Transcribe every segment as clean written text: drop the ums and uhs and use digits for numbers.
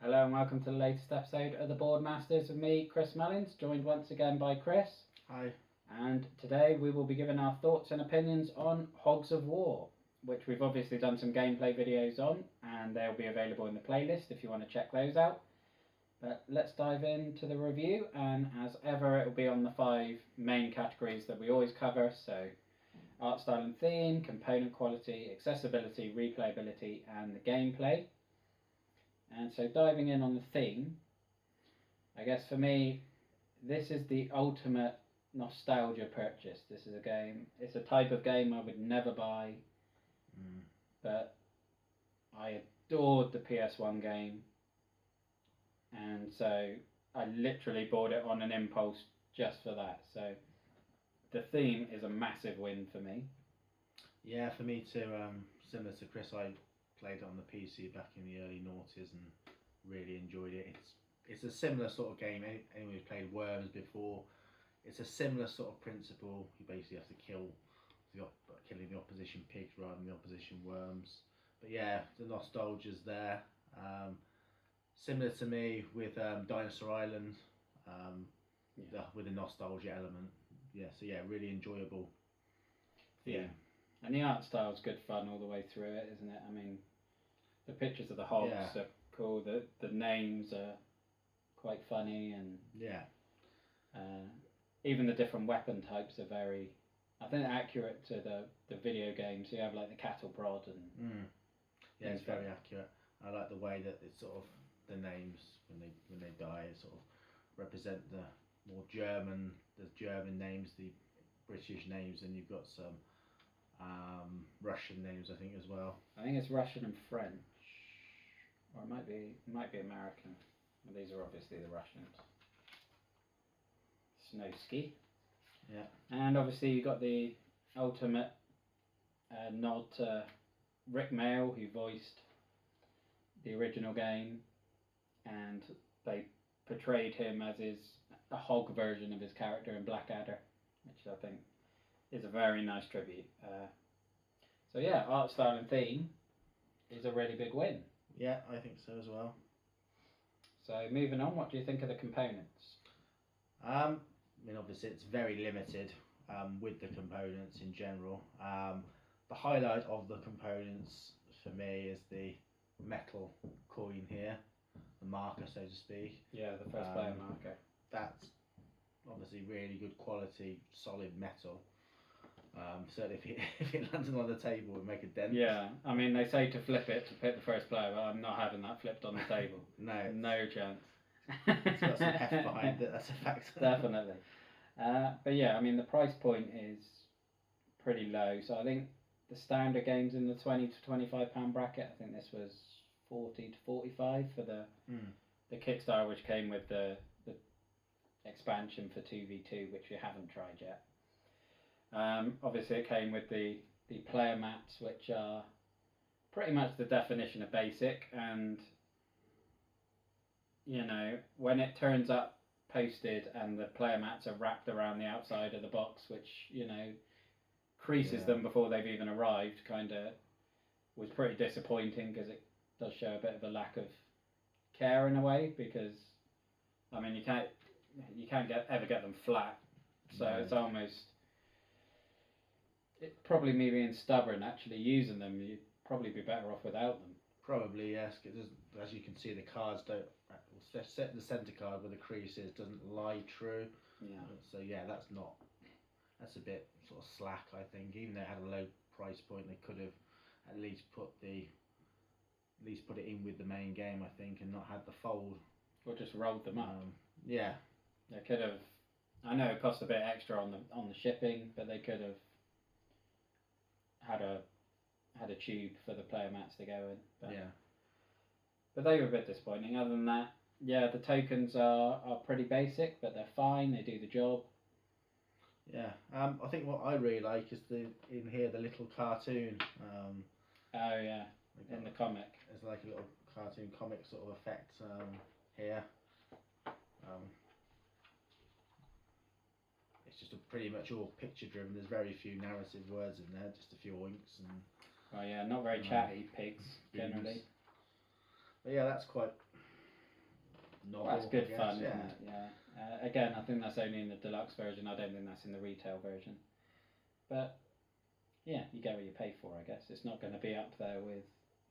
Hello and welcome to the latest episode of the Boardmasters with me, Chris Mullins, joined once again by Chris. Hi. And today we will be giving our thoughts and opinions on Hogs of War, which we've obviously done some gameplay videos on, and they'll be available in the playlist if you want to check those out. But let's dive into the review, and as ever it will be on the 5 main categories that we always cover, so art style and theme, component quality, accessibility, replayability, and the gameplay. And so diving in on the theme, I guess for me, this is the ultimate nostalgia purchase. This is a game, it's a type of game I would never buy, but I adored the PS1 game, and so I literally bought it on an impulse just for that. So the theme is a massive win for me. Yeah, for me too. Similar to Chris, I played it on the PC back in the early noughties and really enjoyed it. It's a similar sort of game. Anyone who's played Worms before, it's a similar sort of principle. You basically have to killing the opposition pigs rather than the opposition worms. But yeah, the nostalgia's there. Similar to me with Dinosaur Island, with the nostalgia element. Yeah, so yeah, really enjoyable theme. Yeah. And the art style's good fun all the way through it, isn't it? I mean, the pictures of the hogs are cool. The names are quite funny, and even the different weapon types are very, I think, accurate to the video game. So you have like the cattle prod and yeah, it's very accurate. I like the way that it's sort of the names when they die sort of represent the more German names, the British names, and you've got some Russian names, I think, as well. I think it's Russian and French, or it might be American. Well, these are obviously the Russians. Snowski. Yeah. And obviously you got the ultimate nod to Rick Mayall, who voiced the original game, and they portrayed him as a hog version of his character in Blackadder, which I think is a very nice tribute. So yeah, art style and theme is a really big win. Yeah, I think so as well. So moving on, what do you think of the components? I mean, obviously it's very limited with the components in general. The highlight of the components for me is the metal coin here, the marker, so to speak. Yeah, the first player marker. That's obviously really good quality, solid metal. Certainly if it landed on the table, it would make a dent. Yeah, I mean, they say to flip it to pick the first player, but I'm not having that flipped on the table. No chance. It's got some heft behind it, that's a fact. Definitely. But yeah, I mean, the price point is pretty low. So I think the standard game's in the £20 to £25 bracket. I think this was 40 to 45 for the Kickstarter, which came with the expansion for 2v2, which we haven't tried yet. Obviously it came with the player mats, which are pretty much the definition of basic, and you know, when it turns up posted and the player mats are wrapped around the outside of the box, which, you know, creases them before they've even arrived, kind of was pretty disappointing, because it does show a bit of a lack of care in a way, because I mean, you can't ever get them flat, so it's almost, it's probably me being stubborn actually using them. You'd probably be better off without them. Probably, yes. As you can see, the cards don't. The centre card where the crease is doesn't lie true. Yeah. So yeah, that's a bit sort of slack, I think. Even though it had a low price point, they could have at least put it in with the main game, I think, and not had the fold. Or just rolled them up. Yeah. They could have. I know it cost a bit extra on the shipping, but they could have had a tube for the player mats to go in. But they were a bit disappointing. Other than that, yeah, the tokens are pretty basic, but they're fine. They do the job. Yeah. I think what I really like is the little cartoon. Oh yeah, in the comic. It's like a little cartoon comic sort of effect here. It's just pretty much all picture driven. There's very few narrative words in there, just a few oinks and. Oh yeah, not very chatty pigs generally. But yeah, that's quite novel. Well, that's good I guess, fun, yeah. isn't it? Yeah. Again, I think that's only in the deluxe version. I don't think that's in the retail version. But yeah, you get what you pay for, I guess. It's not going to be up there with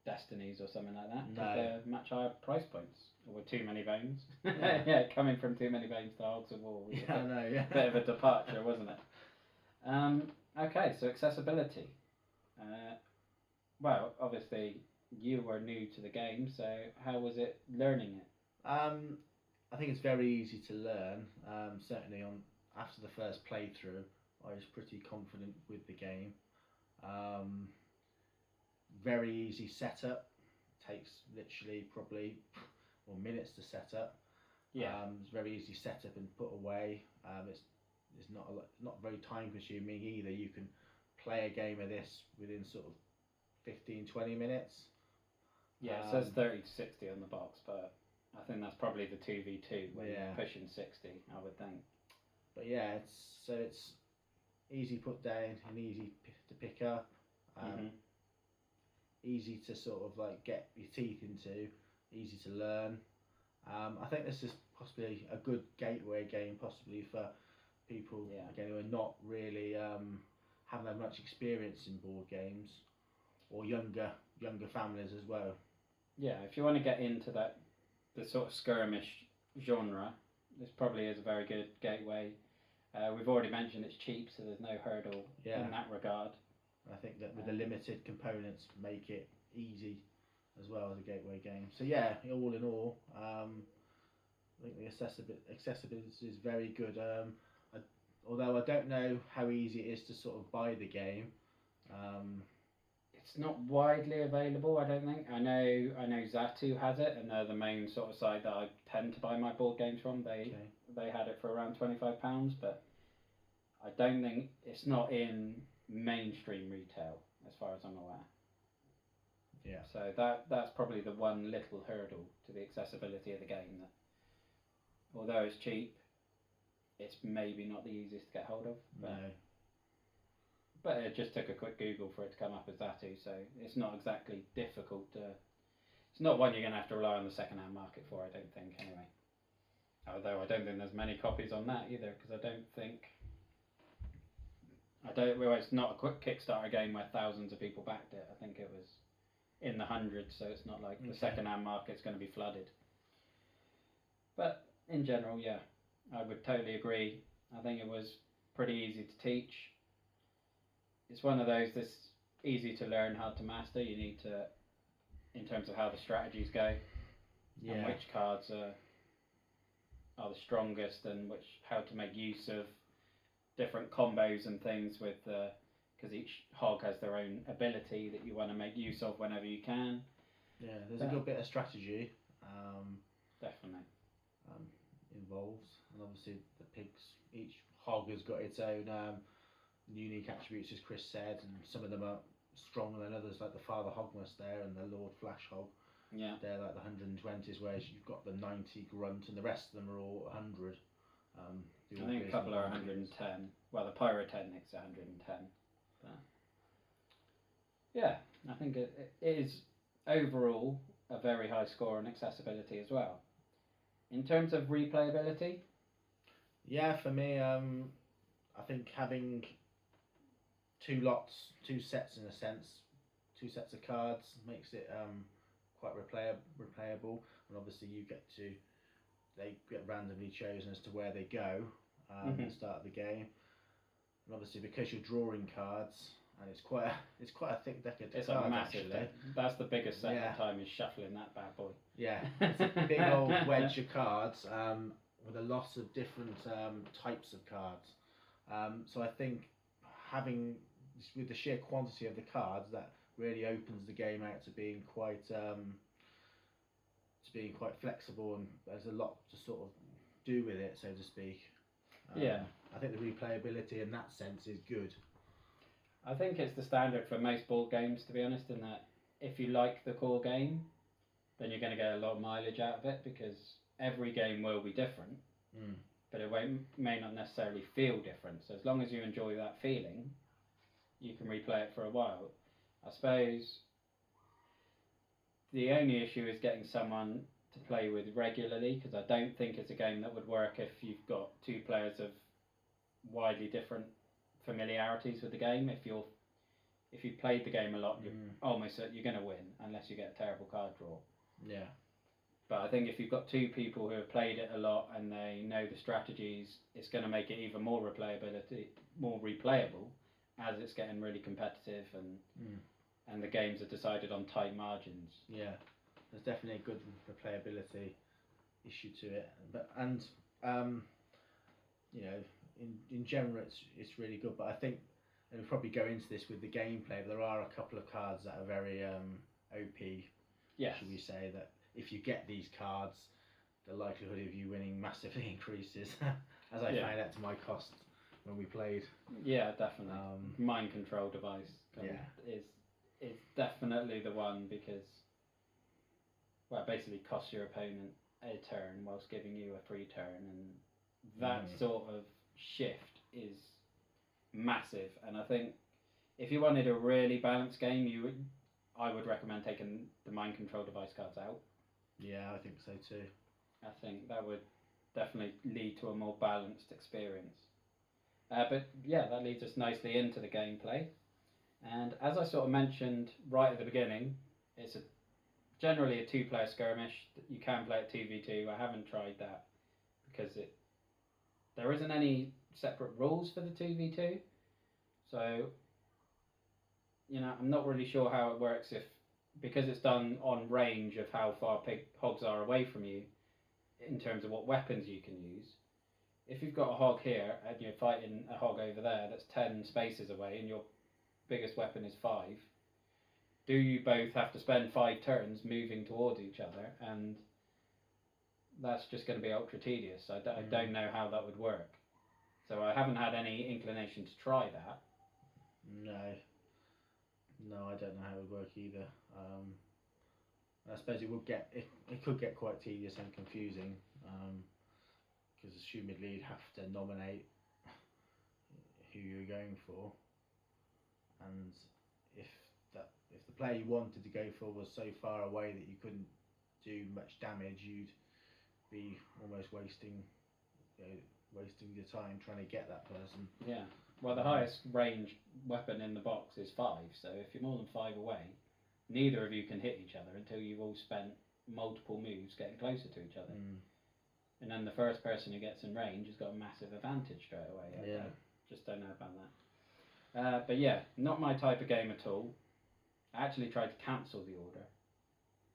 Destinies or something like that. No. They're much higher price points. Or with Too Many Bones. Yeah. Yeah, coming from Too Many Bones to Hogs of War was Yeah, I know, yeah. a bit of a departure, wasn't it? Okay, so accessibility. Well, obviously you were new to the game, so how was it learning it? I think it's very easy to learn. Certainly after the first playthrough, I was pretty confident with the game. Very easy setup. Takes literally probably minutes to set up. Yeah. It's very easy set up and put away. It's not very time consuming either. You can play a game of this within sort of 15-20 minutes. Yeah, it says 30 to 60 on the box, but I think that's probably the 2v2 when you're pushing 60, I would think. But yeah, it's easy put down and easy to pick up. Easy to sort of like get your teeth into, easy to learn. I think this is possibly a good gateway game, possibly for people again who are not really haven't had much experience in board games, or younger families as well. Yeah, if you want to get into the sort of skirmish genre, this probably is a very good gateway. We've already mentioned it's cheap, so there's no hurdle in that regard. I think that with the limited components make it easy as well as a gateway game. So yeah, all in all, I think the accessibility is very good. Although I don't know how easy it is to sort of buy the game. It's not widely available, I don't think. I know Zatu has it, and they're the main sort of site that I tend to buy my board games from. They had it for around £25, but I don't think it's not in mainstream retail as far as I'm aware. Yeah. So that's probably the one little hurdle to the accessibility of the game. That although it's cheap, it's maybe not the easiest to get hold of. But it just took a quick Google for it to come up as Zatu, so it's not exactly difficult to... It's not one you're going to have to rely on the second-hand market for, I don't think, anyway. Although I don't think there's many copies on that either, because I don't think... Well, it's not a quick Kickstarter game where thousands of people backed it. I think it was in the hundreds, so it's not like the second-hand market's going to be flooded. But in general, yeah, I would totally agree. I think it was pretty easy to teach. It's one of those that's easy to learn, hard to master. You need to, in terms of how the strategies go, and which cards are the strongest, and how to make use of different combos and things with because each hog has their own ability that you want to make use of whenever you can. Yeah, there's a good bit of strategy. Definitely. Involved, and obviously the pigs. Each hog has got its own unique attributes, as Chris said, and some of them are stronger than others, like the Father Hogmas there and the Lord Flash Hog. Yeah. They're like the 120s, whereas you've got the 90 Grunt, and the rest of them are all 100. I think a couple are 110. Well, the Pyrotechnic's 110. But yeah, I think it is overall a very high score on accessibility as well. In terms of replayability? Yeah, for me, I think having two sets in a sense, two sets of cards makes it quite replayable, and obviously they get randomly chosen as to where they go at the start of the game, and obviously because you're drawing cards, and it's quite a thick deck of cards. It's a massive deck. That's the biggest set of time is shuffling that bad boy. Yeah, it's a big old wedge of cards with a lot of different types of cards. So I think having, with the sheer quantity of the cards, that really opens the game out to being quite flexible, and there's a lot to sort of do with it, so to speak. I think the replayability in that sense is good. I think it's the standard for most board games, to be honest, in that if you like the core game, then you're going to get a lot of mileage out of it, because every game will be different, but it may not necessarily feel different. So as long as you enjoy that feeling, you can replay it for a while. I suppose the only issue is getting someone to play with regularly, because I don't think it's a game that would work if you've got two players of widely different familiarities with the game. If you've played the game a lot, you're you're going to win unless you get a terrible card draw. Yeah. But I think if you've got two people who have played it a lot and they know the strategies, it's going to make it even more replayable as it's getting really competitive and the games are decided on tight margins. Yeah, there's definitely a good replayability issue to it, you know, in general it's really good. But I think, and we'll probably go into this with the gameplay, but there are a couple of cards that are very OP. Yes. Should we say that if you get these cards, the likelihood of you winning massively increases, as I found out to my cost when we played. Yeah, definitely. Mind control device is definitely the one, because it basically costs your opponent a turn whilst giving you a free turn, and that sort of shift is massive. And I think if you wanted a really balanced game, I would recommend taking the mind control device cards out. Yeah, I think so too. I think that would definitely lead to a more balanced experience. But yeah, that leads us nicely into the gameplay. And as I sort of mentioned right at the beginning, it's generally a 2-player skirmish. You can play it 2v2. I haven't tried that because there isn't any separate rules for the 2v2. So, I'm not really sure how it works because it's done on range of how far hogs are away from you in terms of what weapons you can use. If you've got a hog here and you're fighting a hog over there that's 10 spaces away and your biggest weapon is 5, do you both have to spend 5 turns moving towards each other? And that's just going to be ultra tedious. I don't know how that would work. So I haven't had any inclination to try that. No, I don't know how it would work either. I suppose it could get quite tedious and confusing, because assumedly you'd have to nominate who you're going for, and if the player you wanted to go for was so far away that you couldn't do much damage, you'd be almost wasting your time trying to get that person. Yeah. Well, the highest range weapon in the box is 5, so if you're more than 5 away, neither of you can hit each other until you've all spent multiple moves getting closer to each other. And then the first person who gets in range has got a massive advantage straight away. I just don't know about that. But yeah, not my type of game at all. I actually tried to cancel the order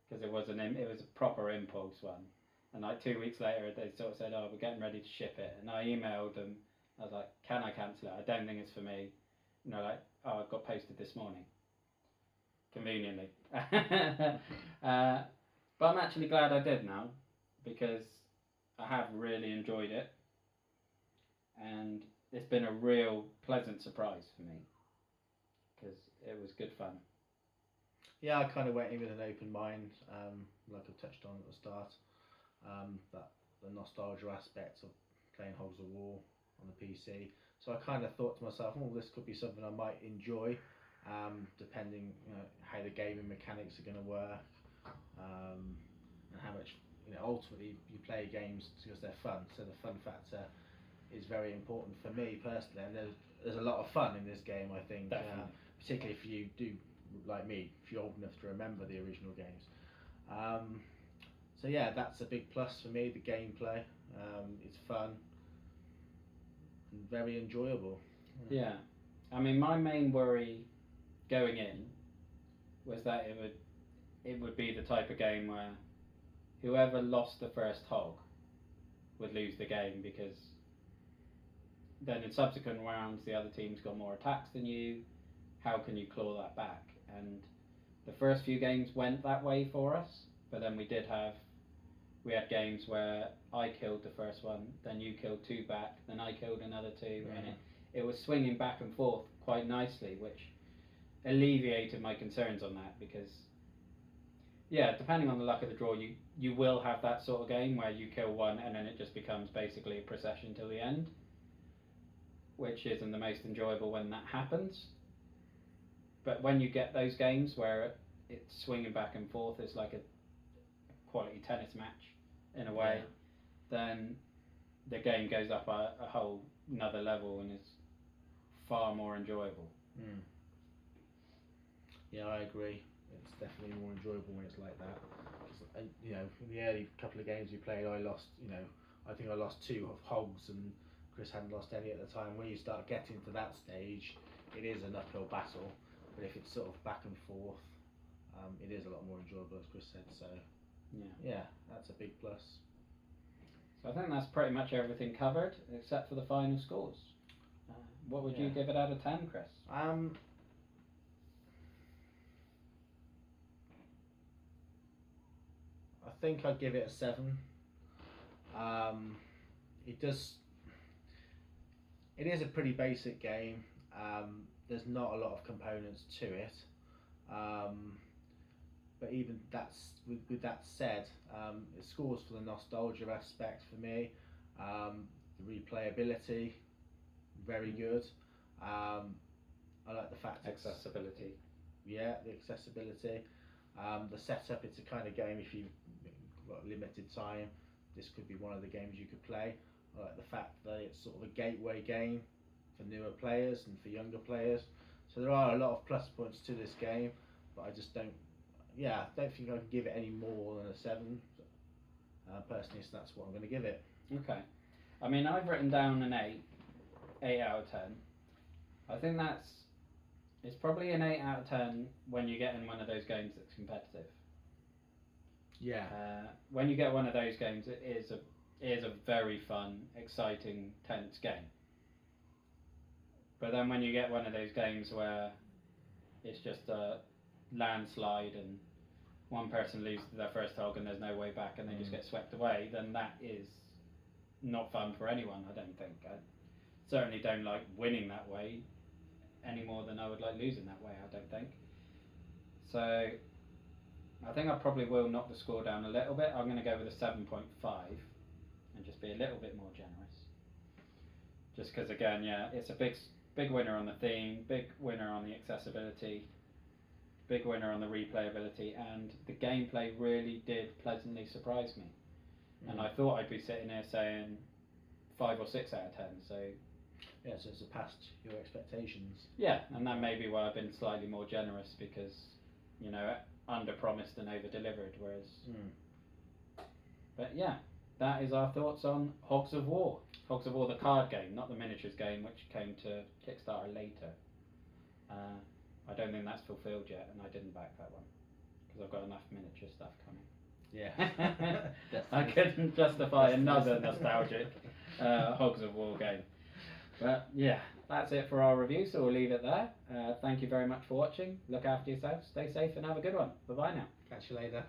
because it was a proper impulse one. And like 2 weeks later, they sort of said, "Oh, we're getting ready to ship it." And I emailed them. I was like, "Can I cancel it? I don't think it's for me." And they're like, "Oh, it got posted this morning." Conveniently. But I'm actually glad I did now, because I have really enjoyed it. And it's been a real pleasant surprise for me, because it was good fun. Yeah, I kind of went in with an open mind, like I touched on at the start. That the nostalgia aspect of playing Hogs of War on the PC. So I kind of thought to myself, this could be something I might enjoy, depending how the gaming mechanics are going to work, and how much ultimately you play games because they're fun. So the fun factor is very important for me personally, and there's a lot of fun in this game, I think. Particularly if you do, like me, if you're old enough to remember the original games. So yeah, that's a big plus for me. The gameplay, it's fun and very enjoyable. Yeah, I mean, my main worry going in was that it would be the type of game where whoever lost the first hog would lose the game, because then in subsequent rounds the other team's got more attacks than you. How can you claw that back? And the first few games went that way for us, but then we had games where I killed the first one, then you killed 2 back, then I killed another 2, and it was swinging back and forth quite nicely, which alleviated my concerns on that, because depending on the luck of the draw, you will have that sort of game where you kill one and then it just becomes basically a procession till the end, which isn't the most enjoyable when that happens. But when you get those games where it's swinging back and forth, it's like quality tennis match in a way, then the game goes up a whole another level and is far more enjoyable. Mm. Yeah, I agree. It's definitely more enjoyable when it's like that. 'Cause, you know, in the early couple of games we played, I lost. You know, I think I lost 2 of Hogs, and Chris hadn't lost any at the time. When you start getting to that stage, it is an uphill battle. But if it's sort of back and forth, it is a lot more enjoyable, as Chris said. So yeah, that's a big plus. So I think that's pretty much everything covered, except for the final scores. What would you give it out of 10, Chris? I think I'd give it a 7. It is a pretty basic game. There's not a lot of components to it. But even with that said, it scores for the nostalgia aspect for me. The replayability, very good. I like the fact Accessibility. Yeah, the accessibility. The setup, it's a kind of game, if you've got limited time, this could be one of the games you could play. I like the fact that it's sort of a gateway game for newer players and for younger players. So there are a lot of plus points to this game, but I just don't think I can give it any more than a 7. Personally, so that's what I'm going to give it. Okay. I mean, I've written down an 8 out of 10. I think it's probably an 8 out of 10 when you get in one of those games that's competitive. Yeah. When you get one of those games, it is a very fun, exciting, tense game. But then when you get one of those games where it's just a landslide and one person loses their first hog and there's no way back and they just get swept away, then that is not fun for anyone, I don't think. I certainly don't like winning that way any more than I would like losing that way, I don't think. So I think I probably will knock the score down a little bit. I'm going to go with a 7.5 and just be a little bit more generous. Just because, again, it's a big winner on the theme, big winner on the accessibility, big winner on the replayability, and the gameplay really did pleasantly surprise me. And I thought I'd be sitting here saying 5 or 6 out of 10, so... Yeah, so it's surpassed your expectations. Yeah, and that may be why I've been slightly more generous, because, you know, under-promised and over-delivered, whereas... But yeah, that is our thoughts on Hogs of War. Hogs of War, the card game, not the miniatures game, which came to Kickstarter later. I don't think that's fulfilled yet, and I didn't back that one, because I've got enough miniature stuff coming. Yeah. I couldn't justify another nostalgic Hogs of War game. But yeah, that's it for our review, so we'll leave it there. Thank you very much for watching. Look after yourselves, stay safe, and have a good one. Bye bye now. Catch you later.